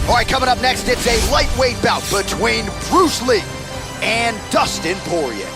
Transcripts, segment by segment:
All right, coming up next, it's a lightweight bout between Bruce Lee and Dustin Poirier.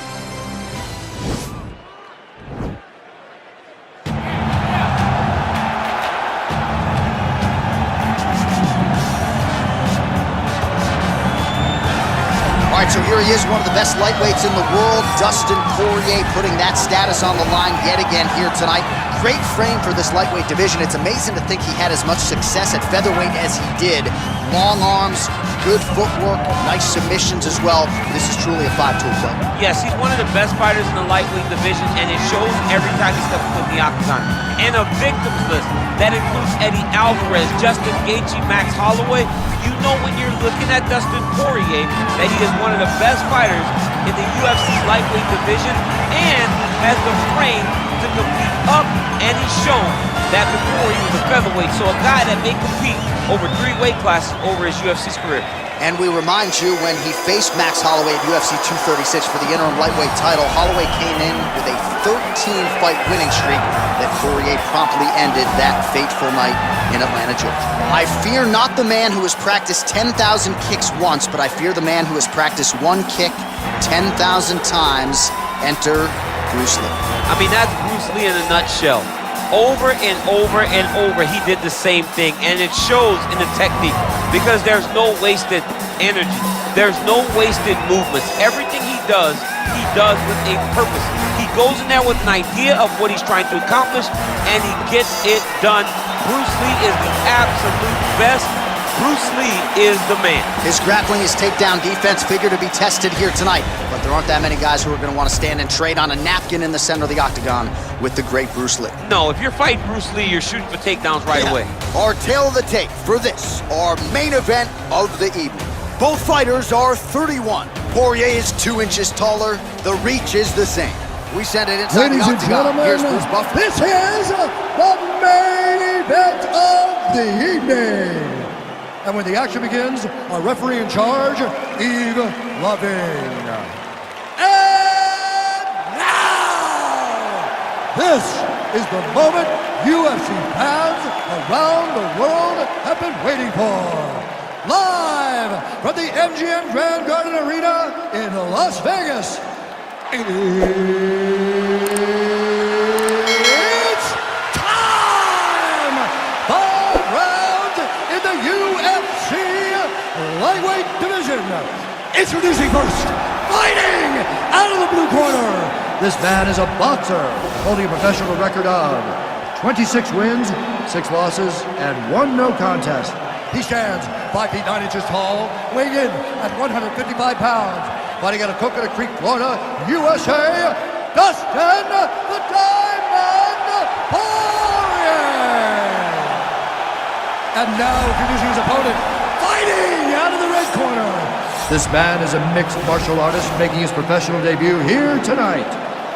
All right, so here he is, one of the best lightweights in the world, Dustin Poirier, putting that status on the line yet again here tonight. Great frame for this lightweight division. It's amazing to think he had as much success at featherweight as he did. Long arms, good footwork, nice submissions as well. This is truly a five-tool play. Yes, he's one of the best fighters in the lightweight division, and it shows every time he steps foot in the octagon. And a victims list that includes Eddie Alvarez, Justin Gaethje, Max Holloway. You know when you're looking at Dustin Poirier that he is one of the best fighters in the UFC lightweight division and has the frame to compete up, and he's shown that before he was a featherweight. So a guy that may compete over 3 weight classes over his UFC career. And we remind you, when he faced Max Holloway at UFC 236 for the interim lightweight title, Holloway came in with a 13-fight winning streak that Poirier promptly ended that fateful night in Atlanta, Georgia. I fear not the man who has practiced 10,000 kicks once, but I fear the man who has practiced one kick 10,000 times. Enter Bruce Lee. I mean, that's Bruce Lee in a nutshell. Over and over and over, he did the same thing, and it shows in the technique because there's no wasted energy. There's no wasted movements. Everything he does with a purpose. He goes in there with an idea of what he's trying to accomplish, and he gets it done. Bruce Lee is the absolute best. Bruce Lee is the man. His grappling, his takedown defense figure to be tested here tonight, but there aren't that many guys who are going to want to stand and trade on a napkin in the center of the octagon with the great Bruce Lee. No, if you're fighting Bruce Lee, you're shooting for takedowns right away. Our tail of the tape for this, our main event of the evening. Both fighters are 31. Poirier is 2 inches taller. The reach is the same. We send it inside the octagon. Here's Bruce Buffer. This is the main event of the evening. And when the action begins, our referee in charge, Yves Lavigne. And now, this is the moment UFC fans around the world have been waiting for. Live from the MGM Grand Garden Arena in Las Vegas. It's time! 5 rounds in the UFC lightweight division. Introducing first, fighting out of the blue corner. This man is a boxer holding a professional record of 26 wins, 6 losses, and 1 no contest. He stands 5 feet 9 inches tall, weighing in at 155 pounds. Fighting out of Coconut Creek, Florida, USA, Dustin the Diamond Poirier. And now introducing his opponent, fighting out of the red corner. This man is a mixed martial artist making his professional debut here tonight.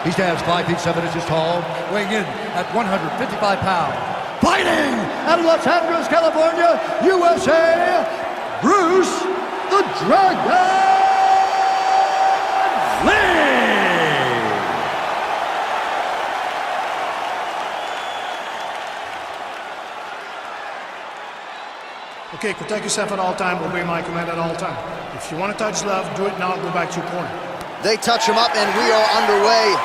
He stands 5 feet 7 inches tall, weighing in at 155 pounds. Fighting out of Los Angeles, California, USA, Bruce the Dragon Lee! Okay, protect yourself at all time, obey my command at all time. If you want to touch love, do it now, go back to your corner. They touch him up and we are underway.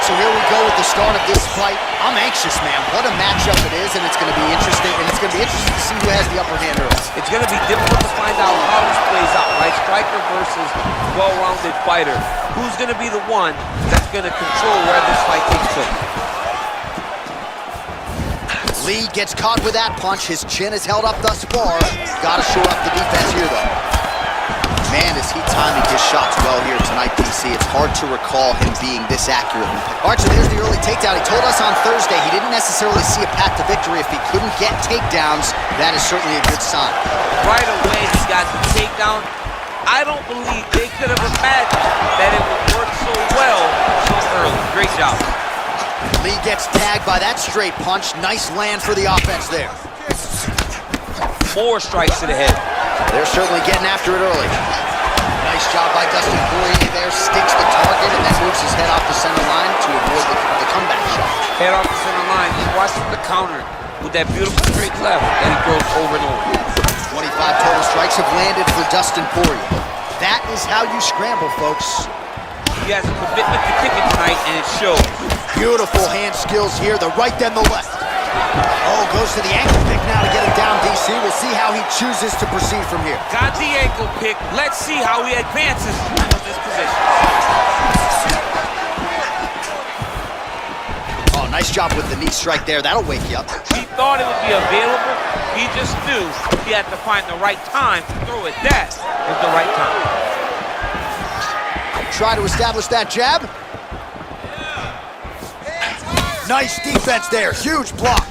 So here we go with the start of this fight. I'm anxious, man. What a matchup it is, and it's going to be interesting. And it's going to be interesting to see who has the upper hand early. It's going to be difficult to find out how this plays out, right? Striker versus well-rounded fighter. Who's going to be the one that's going to control where this fight takes place? Lee gets caught with that punch. His chin is held up thus far. Got to shore up the defense here, though. Man, is he timing his shots well here tonight, DC. It's hard to recall him being this accurate. All right, so there's the early takedown. He told us on Thursday he didn't necessarily see a path to victory if he couldn't get takedowns. That is certainly a good sign. Right away, he got the takedown. I don't believe they could have imagined that it would work so well so early. Great job. Lee gets tagged by that straight punch. Nice land for the offense there. more strikes to the head. They're certainly getting after it early. Nice job by Dustin Poirier there. Sticks the target and then moves his head off the center line to avoid the comeback shot. Head off the center line. And watch the counter with that beautiful straight left that he throws over and over. 25 total strikes have landed for Dustin Poirier. That is how you scramble, folks. He has a commitment to kicking tonight, and it shows. Beautiful hand skills here, the right then the left. Oh, goes to the ankle pick now to get it down, DC. We'll see how he chooses to proceed from here. Got the ankle pick. Let's see how he advances from this position. Oh, nice job with the knee strike there. That'll wake you up. He thought it would be available. He just knew he had to find the right time to throw it. That was the right time. Try to establish that jab. Nice defense there, huge block.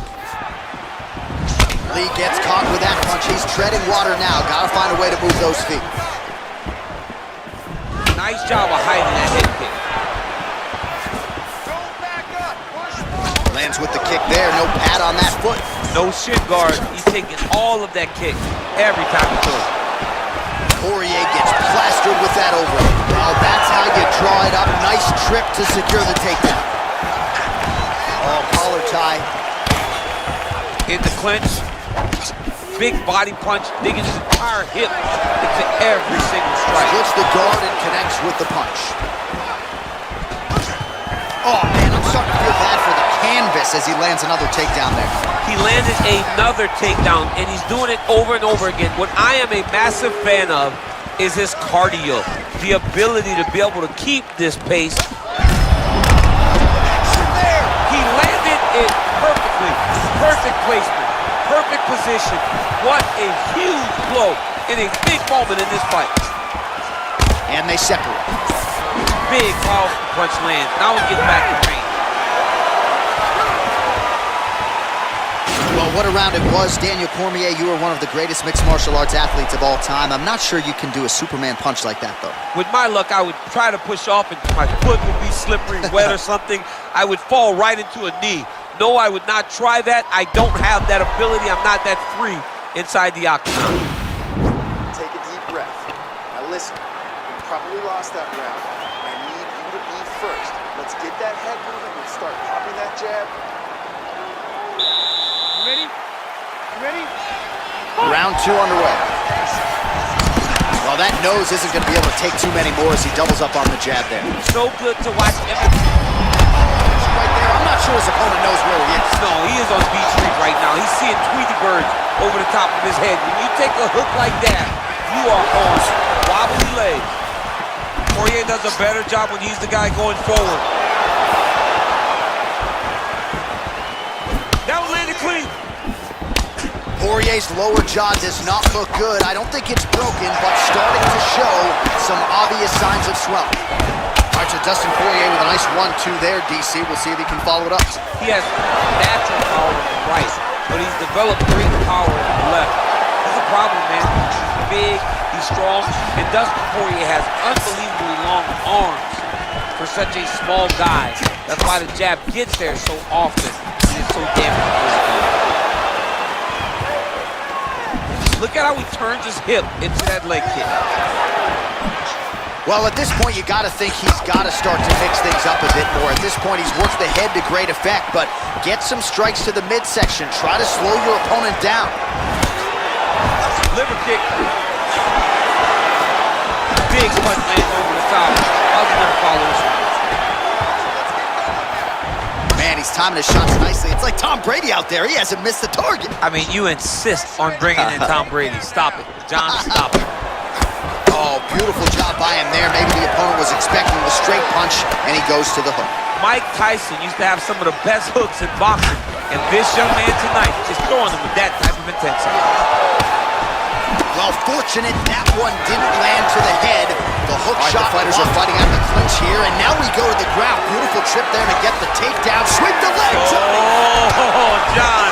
Lee gets caught with that punch. He's treading water now. Gotta find a way to move those feet. Nice job of hiding that head kick. Lands with the kick there, no pad on that foot. No shin guard. He's taking all of that kick every time he throws. Poirier gets plastered with that overhead. Now that's how you draw it up. Nice trip to secure the takedown. Oh, collar tie. In the clinch. Big body punch, digging his entire hip into every single strike. Splits the guard and connects with the punch. Oh, man, I'm starting to feel bad for the canvas as he lands another takedown there. He landed another takedown, and he's doing it over and over again. What I am a massive fan of is his cardio, the ability to be able to keep this pace. He landed it perfectly, perfect placement, perfect position. What a huge blow in a big moment in this fight. And they separate. Big, powerful punch lands. Now he gets back in range. Well, what a round it was. Daniel Cormier, you are one of the greatest mixed martial arts athletes of all time. I'm not sure you can do a Superman punch like that, though. With my luck, I would try to push off and my foot would be slippery, wet or something. I would fall right into a knee. No, I would not try that. I don't have that ability. I'm not that free inside the octagon. Take a deep breath. Now listen, you probably lost that round. I need you to be first. Let's get that head moving and start popping that jab. You ready? You ready? Round two underway. Well, that nose isn't going to be able to take too many more as he doubles up on the jab there. So good to watch him. Right there, I'm not sure his opponent knows where he is. No, he is on Beach Street right now. He's seeing Tweety birds over the top of his head. When you take a hook like that, you are on wobbly legs. Poirier does a better job when he's the guy going forward. That one landed clean. Poirier's lower jaw does not look good. I don't think it's broken, but starting to show some obvious signs of swelling. All right, so Dustin Poirier with a nice 1-2 there, DC. We'll see if he can follow it up. He has natural power on the right, but he's developed great power on the left. That's a problem, man. He's big, he's strong, and Dustin Poirier has unbelievably long arms for such a small guy. That's why the jab gets there so often. It's so damaging physically. Look at how he turns his hip into that leg kick. Well, at this point, you got to think he's got to start to mix things up a bit more. At this point, he's worked the head to great effect, but get some strikes to the midsection. Try to slow your opponent down. Liver kick. Big punch lands over the top. How's he gonna follow this one? Man, he's timing his shots nicely. It's like Tom Brady out there. He hasn't missed the target. I mean, you insist on bringing in Tom Brady. Stop it. John, stop it. Oh, beautiful job by him there. Maybe the opponent was expecting the straight punch, and he goes to the hook. Mike Tyson used to have some of the best hooks in boxing, and this young man tonight is throwing them with that type of intensity. Well, fortunate that one didn't land to the head. The hook shot. The fighters are fighting out the clinch here, and now we go to the ground. Beautiful trip there to get the takedown. Sweep the legs. Oh, John.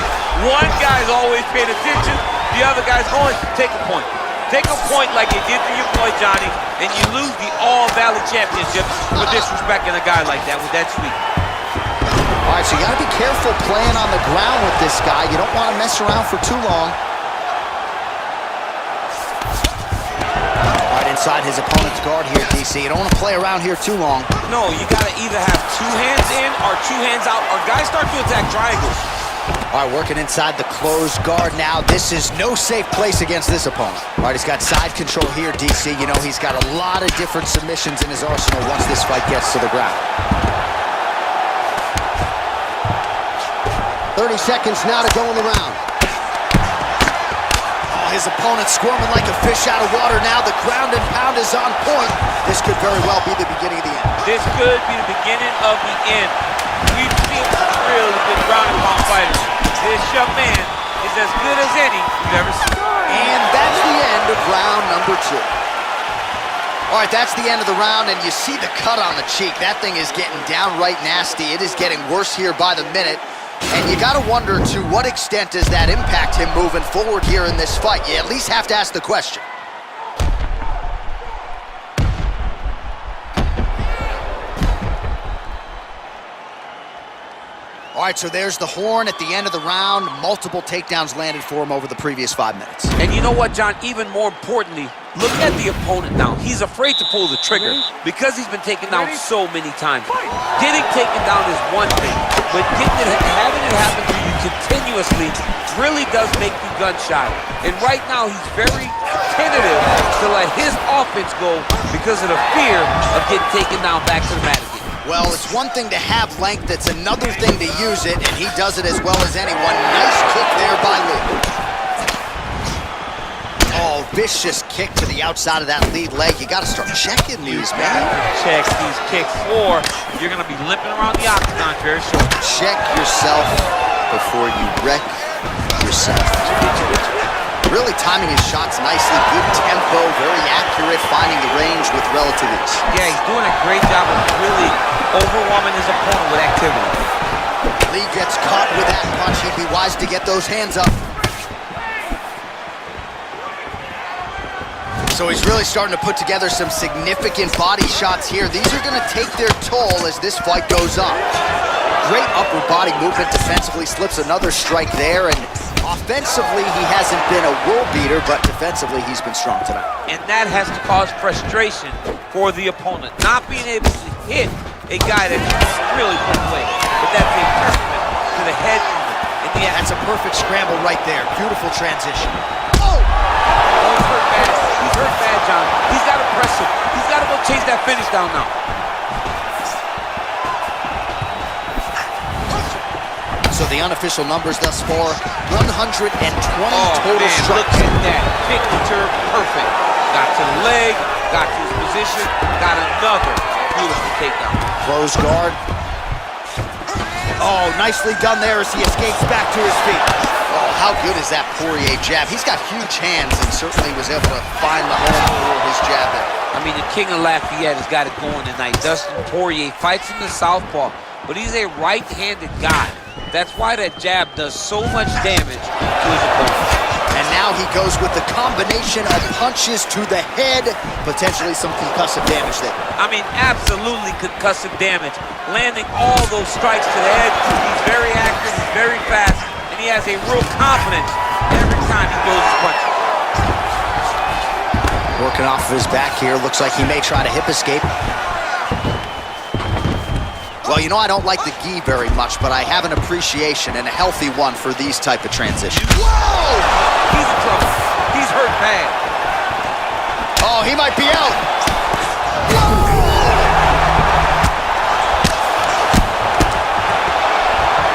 One guy's always paying attention. The other guy's going, take a point. Take a point like you did to your boy Johnny, and you lose the All-Valley Championship for disrespecting a guy like that with that sweep. All right, so you got to be careful playing on the ground with this guy. You don't want to mess around for too long. inside his opponent's guard here, DC. You don't want to play around here too long. No, you got to either have 2 hands in or 2 hands out, or guys start to attack triangles. All right, working inside the closed guard now. This is no safe place against this opponent. All right, he's got side control here, DC. You know, he's got a lot of different submissions in his arsenal once this fight gets to the ground. 30 seconds now to go in the round. Oh, his opponent's squirming like a fish out of water now. The ground and pound is on point. This could very well be the beginning of the end. This could be the beginning of the end. We've seen some really good ground and pound fighters. This young man is as good as any we've ever seen. And that's the end of round number 2. All right, that's the end of the round, and you see the cut on the cheek. That thing is getting downright nasty. It is getting worse here by the minute. And you got to wonder, to what extent does that impact him moving forward here in this fight? You at least have to ask the question. All right, so there's the horn at the end of the round. Multiple takedowns landed for him over the previous 5 minutes. And you know what, John? Even more importantly, look at the opponent now. He's afraid to pull the trigger because he's been taken down so many times. Getting taken down is one thing, but having it happen to you continuously really does make you gun-shy. And right now, he's very tentative to let his offense go because of the fear of getting taken down back to the mat again. Well, it's one thing to have length, it's another thing to use it, and he does it as well as anyone. Nice kick there by Lee. Oh, vicious kick to the outside of that lead leg. You got to start checking these, man. Check these kicks, or you're going to be limping around the octagon very short. Check yourself before you wreck yourself. Really timing his shots nicely. Good tempo, very accurate, finding the range with relative ease. Yeah, he's doing a great job of really overwhelming his opponent with activity. Lee gets caught with that punch. He'd be wise to get those hands up. So he's really starting to put together some significant body shots here. These are going to take their toll as this fight goes on. Great upper body movement defensively, slips another strike there, and offensively he hasn't been a world beater, but defensively he's been strong tonight. And that has to cause frustration for the opponent, not being able to hit a guy that you really put away. But that's a testament to the head movement. That's a perfect scramble right there. Beautiful transition. Oh, he's hurt bad. He's hurt bad, John. He's got to press him. He's got to go chase that finish down now. So the unofficial numbers thus far, 120 total man, strikes. Look at that. Signature, perfect. Got to the leg, got to his position, got another beautiful takedown. Close guard. Oh, nicely done there as he escapes back to his feet. Oh, how good is that Poirier jab? He's got huge hands and certainly was able to find the home for his jab there. I mean, the King of Lafayette has got it going tonight. Dustin Poirier fights in the southpaw, but he's a right-handed guy. That's why that jab does so much damage to his opponent. And now he goes with the combination of punches to the head, potentially some concussive damage there. I mean, absolutely concussive damage. Landing all those strikes to the head. He's very accurate, he's very fast, and he has a real confidence every time he throws his punches. Working off of his back here. Looks like he may try to hip escape. Well, you know, I don't like the gi very much, but I have an appreciation, and a healthy one, for these type of transitions. Whoa! He's in trouble. He's hurt bad. Oh, he might be out.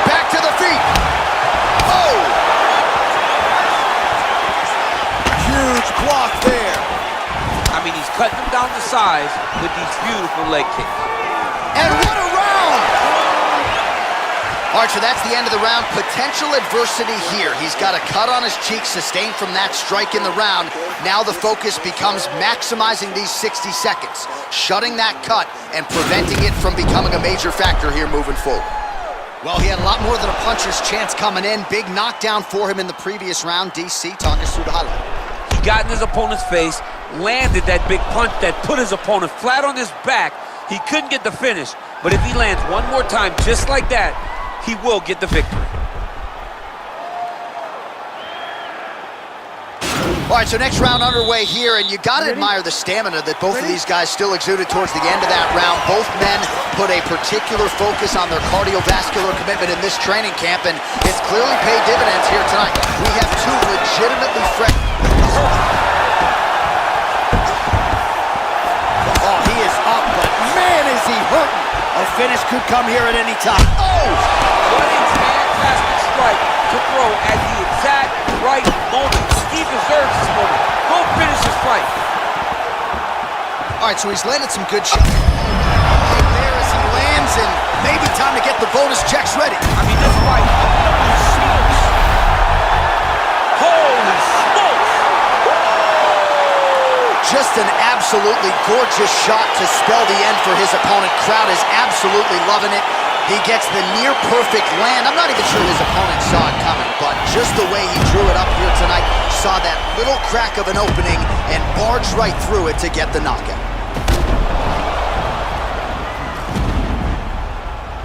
Back to the feet. Oh! Huge block there. I mean, he's cutting him down to size with these beautiful leg kicks. And what a round! Archer, that's the end of the round. Potential adversity here. He's got a cut on his cheek sustained from that strike in the round. Now the focus becomes maximizing these 60 seconds, shutting that cut and preventing it from becoming a major factor here moving forward. Well, he had a lot more than a puncher's chance coming in. Big knockdown for him in the previous round. DC, talk us through the highlight. He got in his opponent's face, landed that big punch that put his opponent flat on his back. He couldn't get the finish, but if he lands one more time just like that, he will get the victory. All right, so next round underway here, and you got to admire the stamina that both of these guys still exuded towards the end of that round. Both men put a particular focus on their cardiovascular commitment in this training camp, and it's clearly paid dividends here tonight. We have two legitimately fresh... Oh, he is up, but man, is he hurting. A finish could come here at any time. Oh! What a fantastic strike to throw at the exact right moment. He deserves this moment. Go finish this fight. All right, so he's landed some good shots. There as he lands, and maybe time to get the bonus checks ready. I mean, this fight, holy smokes. Holy smokes. Just an absolutely gorgeous shot to spell the end for his opponent. Crowd is absolutely loving it. He gets the near-perfect land. I'm not even sure his opponent saw it coming, but just the way he drew it up here tonight, saw that little crack of an opening and barged right through it to get the knockout.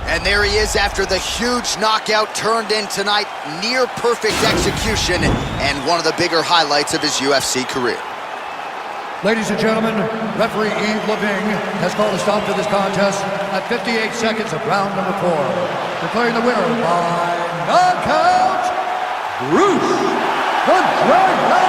And there he is after the huge knockout turned in tonight. Near-perfect execution and one of the bigger highlights of his UFC career. Ladies and gentlemen, referee Yves Leving has called a stop to this contest at 58 seconds of round number 4, declaring the winner by knockout, Bruce the Dragon